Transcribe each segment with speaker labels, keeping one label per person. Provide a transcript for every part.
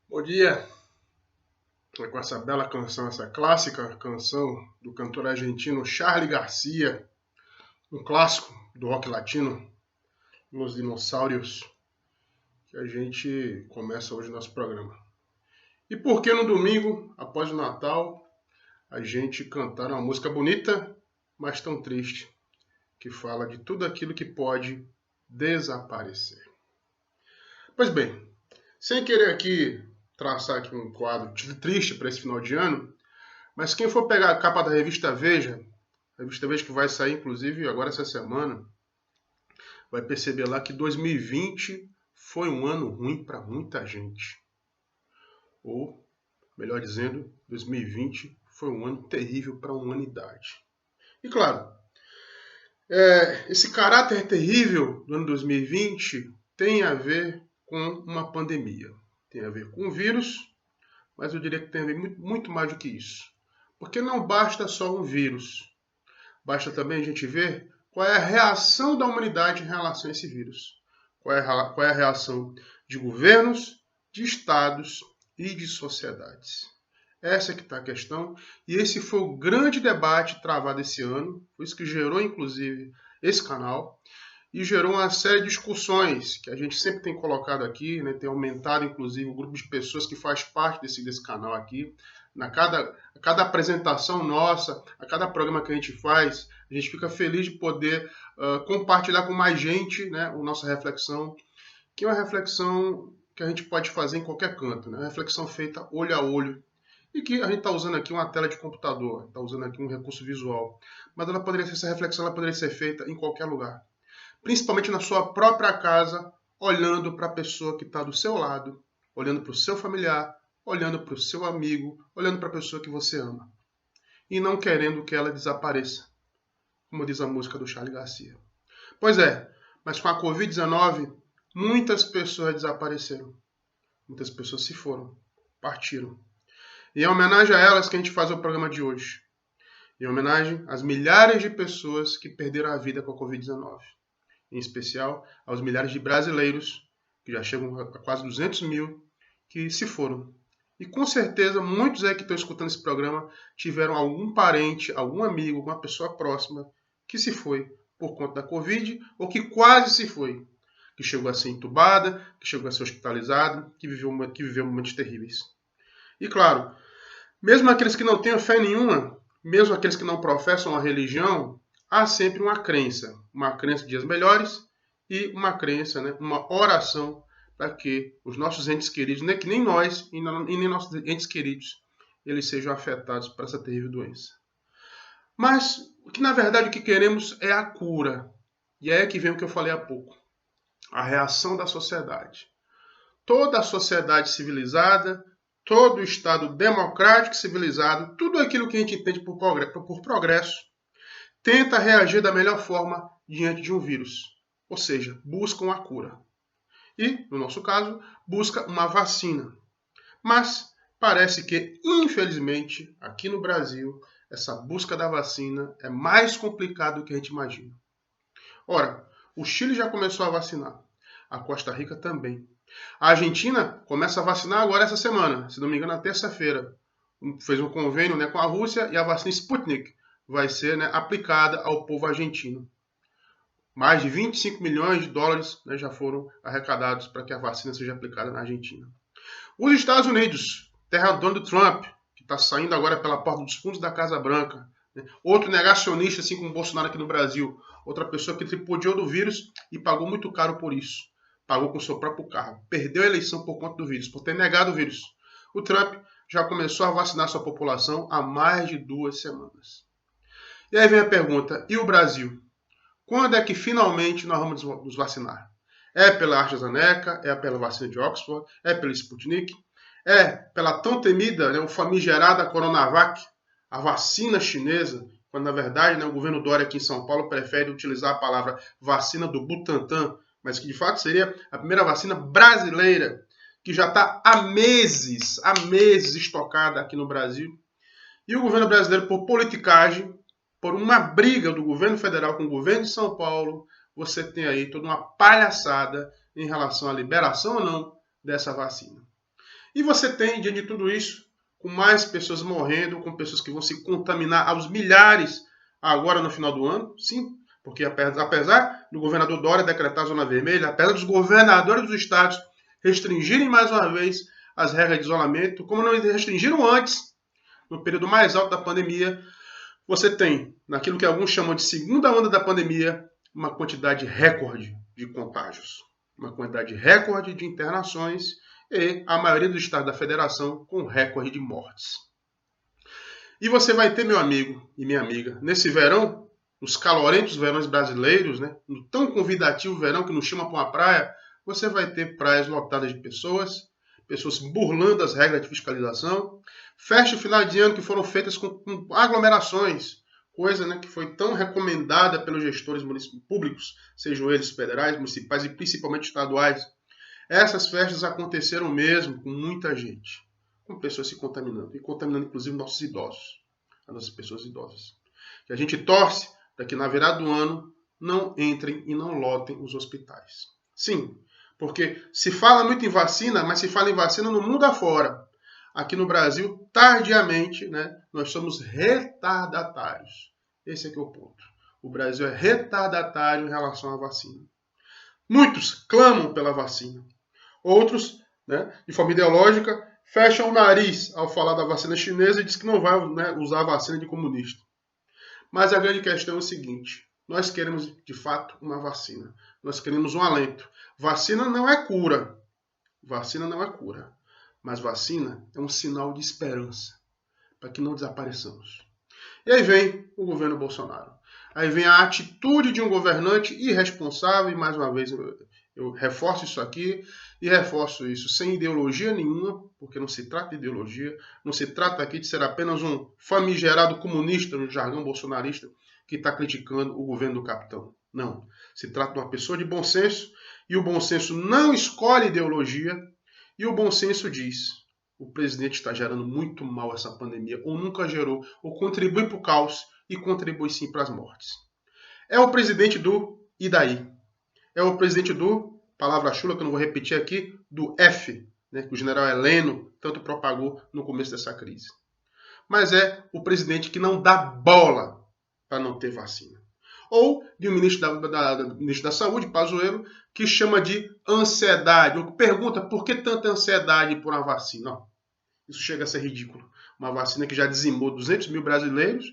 Speaker 1: Bom dia, com essa bela canção, essa clássica canção do cantor argentino Charly Garcia, um clássico do rock latino, Los Dinossauros, que a gente começa hoje nosso programa. E por que no domingo, após o Natal, a gente cantar uma música bonita, mas tão triste, que fala de tudo aquilo que pode desaparecer. Pois bem, sem querer aqui traçar aqui um quadro triste para esse final de ano, mas quem for pegar a capa da revista Veja que vai sair inclusive agora essa semana, vai perceber lá que 2020 foi um ano ruim para muita gente. Ou, melhor dizendo, 2020 foi um ano terrível para a humanidade. E claro, esse caráter terrível do ano 2020 tem a ver com uma pandemia. Tem a ver com o vírus, mas eu diria que tem a ver muito mais do que isso. Porque não basta só um vírus. Basta também a gente ver qual é a reação da humanidade em relação a esse vírus. Qual é a reação de governos, de estados e de sociedades. Essa que está a questão. E esse foi o grande debate travado esse ano. Foi isso que gerou, inclusive, esse canal. E gerou uma série de discussões que a gente sempre tem colocado aqui, né? Tem aumentado, inclusive, o grupo de pessoas que faz parte desse canal aqui. A cada apresentação nossa, a cada programa que a gente faz, a gente fica feliz de poder compartilhar com mais gente, né, a nossa reflexão, que é uma reflexão que a gente pode fazer em qualquer canto, né? Uma reflexão feita olho a olho. E que a gente está usando aqui uma tela de computador, está usando aqui um recurso visual. Mas essa reflexão poderia ser feita em qualquer lugar. Principalmente na sua própria casa, olhando para a pessoa que está do seu lado, olhando para o seu familiar, olhando para o seu amigo, olhando para a pessoa que você ama. E não querendo que ela desapareça, como diz a música do Charly Garcia. Pois é, mas com a Covid-19, muitas pessoas desapareceram. Muitas pessoas se foram, partiram. E é em homenagem a elas que a gente faz o programa de hoje. Em homenagem às milhares de pessoas que perderam a vida com a Covid-19. Em especial aos milhares de brasileiros, que já chegam a quase 200 mil, que se foram. E com certeza muitos aí que estão escutando esse programa tiveram algum parente, algum amigo, alguma pessoa próxima que se foi por conta da Covid ou que quase se foi. Que chegou a ser entubada, que chegou a ser hospitalizado, que viveu momentos terríveis. E claro, mesmo aqueles que não têm fé nenhuma, mesmo aqueles que não professam a religião, há sempre uma crença de dias melhores e uma crença, né, uma oração para que os nossos entes queridos, que nem nós e nem nossos entes queridos, eles sejam afetados por essa terrível doença. Mas, na verdade, o que queremos é a cura. E é aí que vem o que eu falei há pouco. A reação da sociedade. Toda a sociedade civilizada, todo o Estado democrático e civilizado, tudo aquilo que a gente entende por progresso, tenta reagir da melhor forma diante de um vírus. Ou seja, busca uma cura. E, no nosso caso, busca uma vacina. Mas parece que, infelizmente, aqui no Brasil, essa busca da vacina é mais complicada do que a gente imagina. Ora, o Chile já começou a vacinar. A Costa Rica também. A Argentina começa a vacinar agora essa semana, se não me engano, na terça-feira. Fez um convênio, né, com a Rússia e a vacina Sputnik vai ser, né, aplicada ao povo argentino. Mais de 25 milhões de dólares, né, já foram arrecadados para que a vacina seja aplicada na Argentina. Os Estados Unidos, terra do Donald Trump, que está saindo agora pela porta dos fundos da Casa Branca. Né? Outro negacionista, assim como o Bolsonaro aqui no Brasil. Outra pessoa que tripudiou do vírus e pagou muito caro por isso. Pagou com seu próprio carro. Perdeu a eleição por conta do vírus, por ter negado o vírus. O Trump já começou a vacinar sua população há mais de 2 semanas. E aí vem a pergunta, e o Brasil? Quando é que finalmente nós vamos nos vacinar? É pela AstraZeneca? É pela vacina de Oxford? É pela Sputnik? É pela tão temida, o famigerada Coronavac, a vacina chinesa, quando na verdade o governo Dória aqui em São Paulo prefere utilizar a palavra vacina do Butantan, mas que de fato seria a primeira vacina brasileira, que já está há meses estocada aqui no Brasil. E o governo brasileiro, por politicagem, por uma briga do governo federal com o governo de São Paulo, você tem aí toda uma palhaçada em relação à liberação ou não dessa vacina. E você tem, diante de tudo isso, com mais pessoas morrendo, com pessoas que vão se contaminar aos milhares agora no final do ano, sim, porque apesar do governador Dória decretar a zona vermelha, apesar dos governadores dos estados restringirem mais uma vez as regras de isolamento, como não restringiram antes, no período mais alto da pandemia, você tem, naquilo que alguns chamam de segunda onda da pandemia, uma quantidade recorde de contágios, uma quantidade recorde de internações e a maioria dos estados da federação com recorde de mortes. E você vai ter, meu amigo e minha amiga, nesse verão, nos calorentos verões brasileiros, no tão convidativo verão que nos chama para uma praia, você vai ter praias lotadas de pessoas burlando as regras de fiscalização, festas de final de ano que foram feitas com aglomerações, coisa que foi tão recomendada pelos gestores públicos, sejam eles federais, municipais e principalmente estaduais. Essas festas aconteceram mesmo com muita gente, com pessoas se contaminando, e contaminando inclusive nossos idosos, as nossas pessoas idosas. E a gente torce para que na virada do ano não entrem e não lotem os hospitais. Sim, porque se fala muito em vacina, mas se fala em vacina no mundo afora. Aqui no Brasil, tardiamente, nós somos retardatários. Esse é que é o ponto. O Brasil é retardatário em relação à vacina. Muitos clamam pela vacina. Outros, de forma ideológica, fecham o nariz ao falar da vacina chinesa e diz que não vai usar a vacina de comunista. Mas a grande questão é o seguinte, nós queremos, de fato, uma vacina. Nós queremos um alento. Vacina não é cura. Vacina não é cura. Mas vacina é um sinal de esperança para que não desapareçamos. E aí vem o governo Bolsonaro. Aí vem a atitude de um governante irresponsável, e mais uma vez eu reforço isso aqui, e reforço isso sem ideologia nenhuma, porque não se trata de ideologia, não se trata aqui de ser apenas um famigerado comunista no jargão bolsonarista que está criticando o governo do capitão. Não. Se trata de uma pessoa de bom senso, e o bom senso não escolhe ideologia, e o bom senso diz: o presidente está gerando muito mal essa pandemia, ou nunca gerou, ou contribui para o caos, e contribui sim para as mortes. É o presidente do e daí? É o presidente do, palavra chula que eu não vou repetir aqui, do F, que o general Heleno tanto propagou no começo dessa crise. Mas é o presidente que não dá bola para não ter vacina. Ou de um ministro da Saúde, Pazuello, que chama de ansiedade, ou pergunta por que tanta ansiedade por uma vacina. Não, isso chega a ser ridículo. Uma vacina que já dizimou 200 mil brasileiros,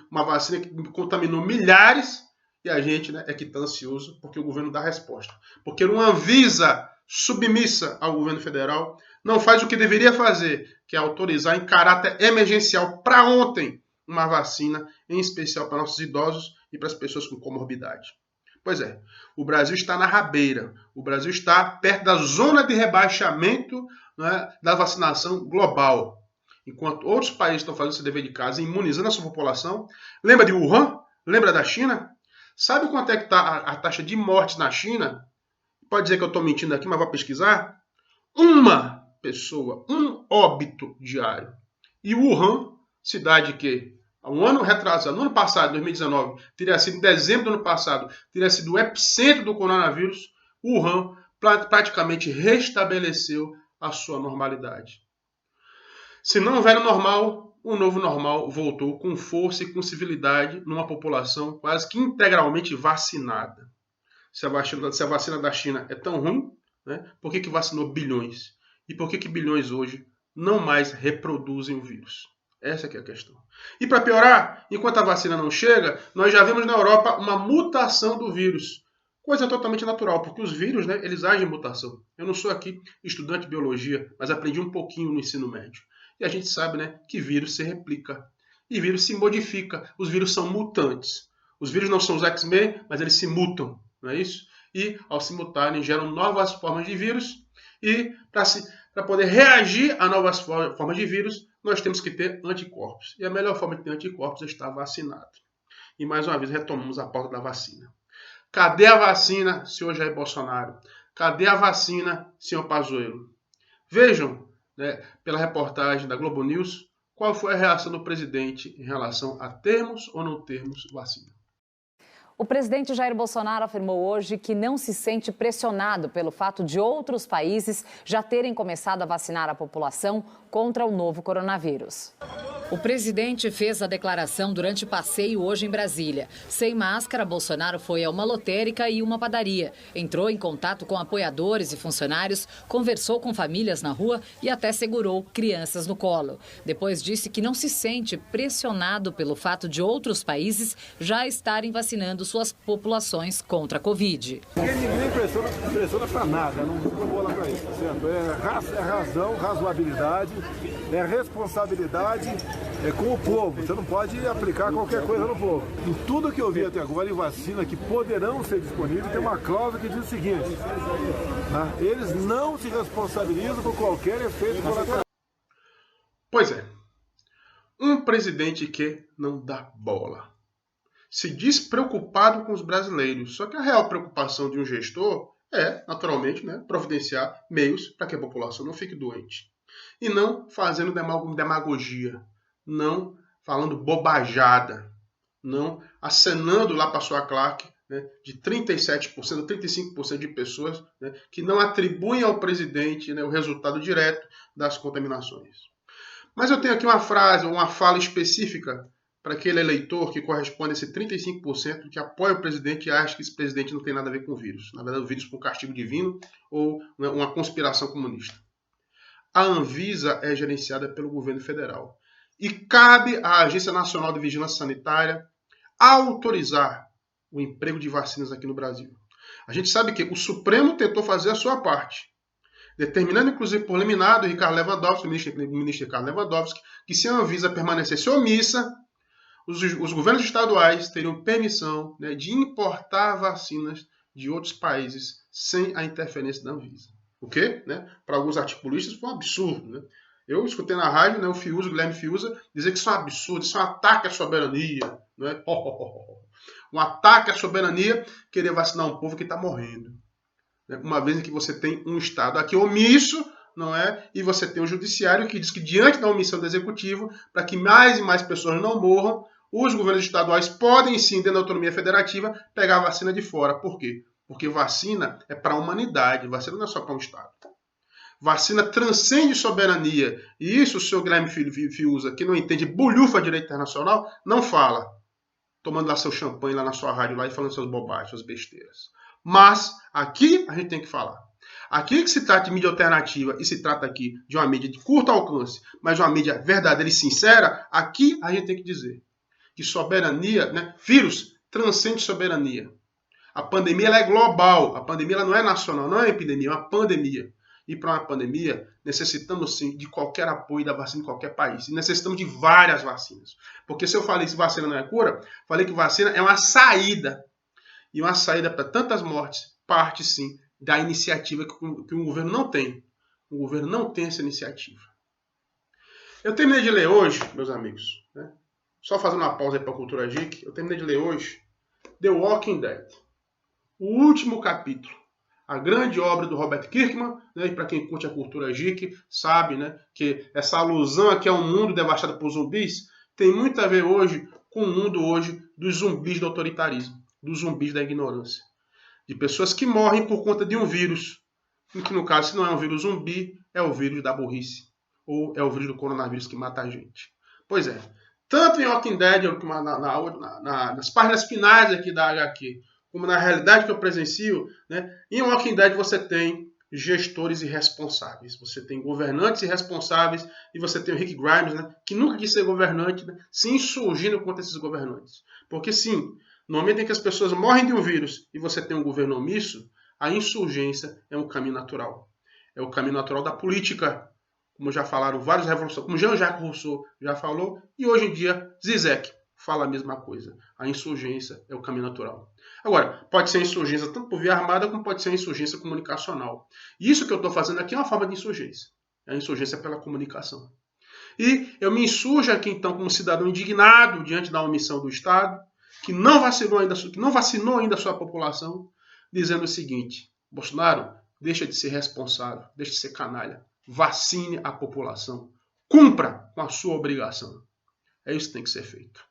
Speaker 1: uma vacina que contaminou milhares, e a gente é que está ansioso porque o governo dá resposta. Porque uma Anvisa submissa ao governo federal não faz o que deveria fazer, que é autorizar em caráter emergencial para ontem uma vacina, em especial para nossos idosos e para as pessoas com comorbidade. Pois é, o Brasil está na rabeira, o Brasil está perto da zona de rebaixamento da vacinação global. Enquanto outros países estão fazendo seu dever de casa, imunizando a sua população. Lembra de Wuhan? Lembra da China? Sabe quanto é que está a taxa de mortes na China? Pode dizer que eu estou mentindo aqui, mas vá pesquisar. Uma pessoa, um óbito diário. E Wuhan, cidade que um ano retrasado, no ano passado, 2019, teria sido em dezembro do ano passado, teria sido o epicentro do coronavírus, Wuhan praticamente restabeleceu a sua normalidade. Se não houver o normal, o novo normal voltou com força e com civilidade numa população quase que integralmente vacinada. Se a vacina da China é tão ruim, por que vacinou bilhões? E por que bilhões hoje não mais reproduzem o vírus. Essa que é a questão. E para piorar, enquanto a vacina não chega, nós já vemos na Europa uma mutação do vírus. Coisa totalmente natural, porque os vírus, né, eles agem em mutação. Eu não sou aqui estudante de biologia, mas aprendi um pouquinho no ensino médio. E a gente sabe, né, que vírus se replica. E vírus se modifica. Os vírus são mutantes. Os vírus não são os X-Men, mas eles se mutam, não é isso? E, ao se mutarem, geram novas formas de vírus. E, para poder reagir a novas formas de vírus, nós temos que ter anticorpos. E a melhor forma de ter anticorpos é estar vacinado. E, mais uma vez, retomamos a pauta da vacina. Cadê a vacina, senhor Jair Bolsonaro? Cadê a vacina, senhor Pazuello? Vejam, né, pela reportagem da Globo News, qual foi a reação do presidente em relação a termos ou não termos vacina.
Speaker 2: O presidente Jair Bolsonaro afirmou hoje que não se sente pressionado pelo fato de outros países já terem começado a vacinar a população contra o novo coronavírus. O presidente fez a declaração durante passeio hoje em Brasília. Sem máscara, Bolsonaro foi a uma lotérica e uma padaria. Entrou em contato com apoiadores e funcionários, conversou com famílias na rua e até segurou crianças no colo. Depois disse que não se sente pressionado pelo fato de outros países já estarem vacinando suas populações contra a Covid.
Speaker 3: Ninguém pressiona para nada, não vou lá para isso, certo? É razão, razoabilidade, é responsabilidade com o povo. Você não pode aplicar qualquer coisa no povo. Em tudo que eu vi até agora em vacina que poderão ser disponíveis, tem uma cláusula que diz o seguinte, né? Eles não se responsabilizam por qualquer efeito colateral.
Speaker 1: Pois é, um presidente que não dá bola. Se diz preocupado com os brasileiros, só que a real preocupação de um gestor é, naturalmente, né, providenciar meios para que a população não fique doente. E não fazendo demagogia, não falando bobajada, não acenando lá para sua claque, né, de 37%, 35% de pessoas, né, que não atribuem ao presidente, né, o resultado direto das contaminações. Mas eu tenho aqui uma frase, uma fala específica para aquele eleitor que corresponde a esse 35% que apoia o presidente e acha que esse presidente não tem nada a ver com o vírus. Na verdade, o vírus por castigo divino ou uma conspiração comunista. A Anvisa é gerenciada pelo governo federal. E cabe à Agência Nacional de Vigilância Sanitária autorizar o emprego de vacinas aqui no Brasil. A gente sabe que o Supremo tentou fazer a sua parte, determinando, inclusive, por liminar do Ricardo Lewandowski, o ministro Ricardo Lewandowski, que se a Anvisa permanecesse omissa, os governos estaduais teriam permissão, né, de importar vacinas de outros países sem a interferência da Anvisa. O quê? Né? Para alguns articulistas foi um absurdo. Né? Eu escutei na rádio, né, o Guilherme Fiuza, dizer que isso é um absurdo, isso é um ataque à soberania. Né? Um ataque à soberania querer vacinar um povo que está morrendo. Né? Uma vez em que você tem um Estado aqui omisso, não é? E você tem o judiciário que diz que, diante da omissão do executivo, para que mais e mais pessoas não morram, os governos estaduais podem sim, dentro da autonomia federativa, pegar a vacina de fora. Por quê? Porque vacina é para a humanidade, vacina não é só para um Estado. Vacina transcende soberania. E isso o senhor Guilherme Fiuza, que não entende bulhufa direito internacional, não fala. Tomando lá seu champanhe lá na sua rádio lá e falando suas bobagens, suas besteiras. Mas aqui a gente tem que falar. Aqui que se trata de mídia alternativa e se trata aqui de uma mídia de curto alcance, mas uma mídia verdadeira e sincera, aqui a gente tem que dizer que soberania, né, vírus transcende soberania. A pandemia ela é global, a pandemia ela não é nacional, não é epidemia, é uma pandemia. E para uma pandemia, necessitamos sim de qualquer apoio da vacina em qualquer país. E necessitamos de várias vacinas. Porque se eu falei que vacina não é cura, falei que vacina é uma saída. E uma saída para tantas mortes parte sim da iniciativa que o governo não tem. O governo não tem essa iniciativa. Eu terminei de ler hoje, meus amigos, né? Só fazendo uma pausa aí para a Cultura Geek, eu terminei de ler hoje The Walking Dead. O último capítulo. A grande obra do Robert Kirkman, né? E para quem curte a Cultura Geek, sabe, né, que essa alusão aqui a um mundo devastado por zumbis tem muito a ver hoje com o mundo hoje dos zumbis do autoritarismo, dos zumbis da ignorância. De pessoas que morrem por conta de um vírus. Que no caso, se não é um vírus zumbi, é o vírus da burrice. Ou é o vírus do coronavírus que mata a gente. Pois é. Tanto em Walking Dead, nas páginas finais aqui da HQ, como na realidade que eu presencio, né, em Walking Dead você tem gestores irresponsáveis. Você tem governantes irresponsáveis e você tem o Rick Grimes, né, que nunca quis ser governante, né, se insurgindo contra esses governantes. Porque sim, no momento em que as pessoas morrem de um vírus e você tem um governo omisso, a insurgência é um caminho natural. É o caminho natural da política, como já falaram vários revolucionários, como Jean-Jacques Rousseau já falou, e hoje em dia Zizek fala a mesma coisa. A insurgência é o caminho natural. Agora, pode ser insurgência tanto por via armada, como pode ser insurgência comunicacional. E isso que eu estou fazendo aqui é uma forma de insurgência. É a insurgência pela comunicação. E eu me insurjo aqui, então, como cidadão indignado diante da omissão do Estado, que não vacinou ainda a sua população, dizendo o seguinte: Bolsonaro, deixa de ser responsável, deixa de ser canalha, vacine a população, cumpra com a sua obrigação. É isso que tem que ser feito.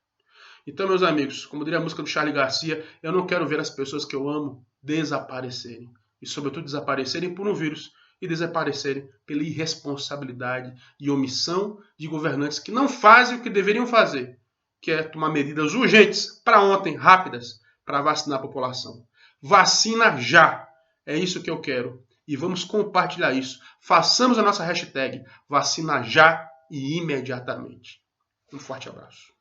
Speaker 1: Então, meus amigos, como diria a música do Charly Garcia, eu não quero ver as pessoas que eu amo desaparecerem. E, sobretudo, desaparecerem por um vírus e desaparecerem pela irresponsabilidade e omissão de governantes que não fazem o que deveriam fazer, que é tomar medidas urgentes, para ontem, rápidas, para vacinar a população. Vacina já! É isso que eu quero. E vamos compartilhar isso. Façamos a nossa hashtag vacina já e imediatamente. Um forte abraço.